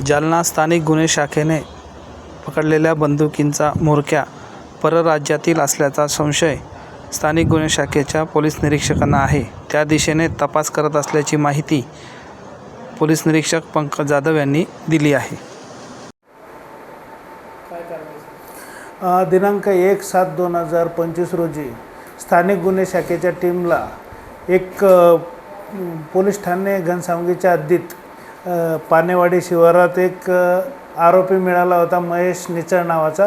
जालना स्थानिक गुन्हे शाखेने पकडलेल्या बंदुकींचा म्होरक्या परराज्यातील असल्याचा संशय स्थानिक गुन्हे शाखेच्या पोलीस निरीक्षकांना आहे. त्या दिशेने तपास करत असल्याची माहिती पोलीस निरीक्षक पंकज जाधव यांनी दिली आहे. दिनांक 1/7/2025 रोजी स्थानिक गुन्हे शाखेच्या टीमला एक पोलीस ठाणे घनसावंगीच्या हद्दीत पानेवाडी शिवारात एक आरोपी मिळाला होता, महेश निचळ नावाचा.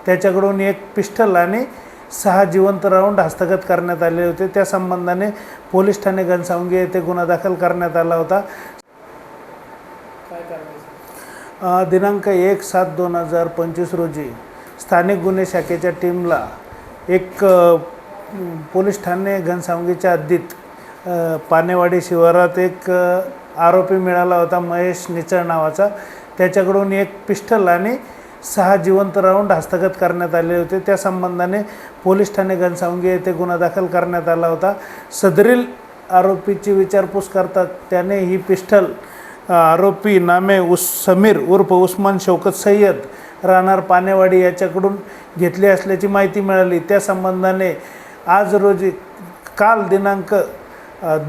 त्याच्याकडून एक पिस्टल आणि 6 जिवंत राऊंड हस्तगत करण्यात आले होते. त्या संबंधाने पोलीस ठाणे घनसावंगी येथे गुन्हा दाखल करण्यात आला होता. दिनांक 1/7/2025 रोजी स्थानिक गुन्हे शाखेच्या टीमला एक पोलीस ठाणे घनसावंगीच्या हद्दीत पानेवाडी शिवारात एक आरोपी मिळाला होता, महेश निचळ नावाचा. त्याच्याकडून एक पिस्टल आणि 6 जिवंत राऊंड हस्तगत करण्यात आले होते. त्या संबंधाने पोलीस ठाणे घनसावंगी येथे गुन्हा दाखल करण्यात आला होता. सदरील आरोपीची विचारपूस करतात त्याने ही पिस्टल आरोपी नामे समीर उर्फ उस्मान शौकत सय्यद राहणार पानेवाडी याच्याकडून घेतली असल्याची माहिती मिळाली. त्या संबंधाने आज रोजी काल दिनांक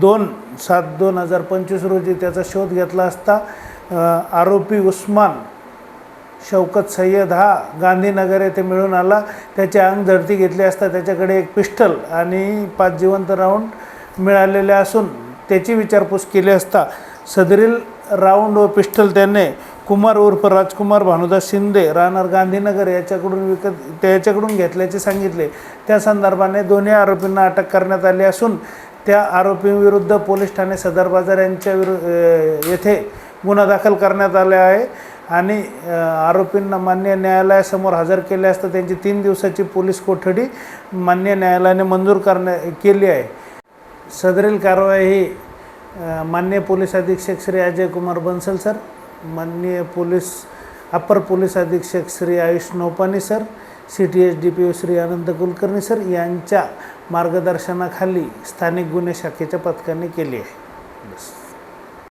2/7/2025 रोजी त्याचा शोध घेतला असता आरोपी उस्मान शौकत सय्यद हा गांधीनगर येथे मिळून आला. त्याची अंग झडती घेतली असता त्याच्याकडे एक पिस्टल आणि 5 जिवंत राऊंड मिळालेले असून त्याची विचारपूस केली असता सदरील राऊंड व पिस्टल त्याने कुमार उर्फ राजकुमार भानुदास शिंदे राहणार गांधीनगर त्याच्याकडून घेतल्याचे सांगितले. त्या संदर्भाने दोन्ही आरोपींना अटक करण्यात आली असून त्या आरोपींविरुद्ध पोलीस ठाणे सदर बाजार यांच्या येथे गुन्हा दाखल करण्यात आला आहे आणि आरोपींना मान्य न्यायालयासमोर हजर केले असता त्यांची 3 दिवसाची पोलीस कोठडी मान्य न्यायालयाने मंजूर केली आहे. सदरील कारवाई ही माननीय पोलीस अधीक्षक श्री अजय कुमार बन्सल सर, माननीय अपर पोलीस अधीक्षक Shri Ayush Naupani sir, CTS DPO Shri Anant Kulkarni sir यांच्या मार्गदर्शनाखाली स्थानिक गुन्हे शाखेच्या पथकाने केली आहे. बस.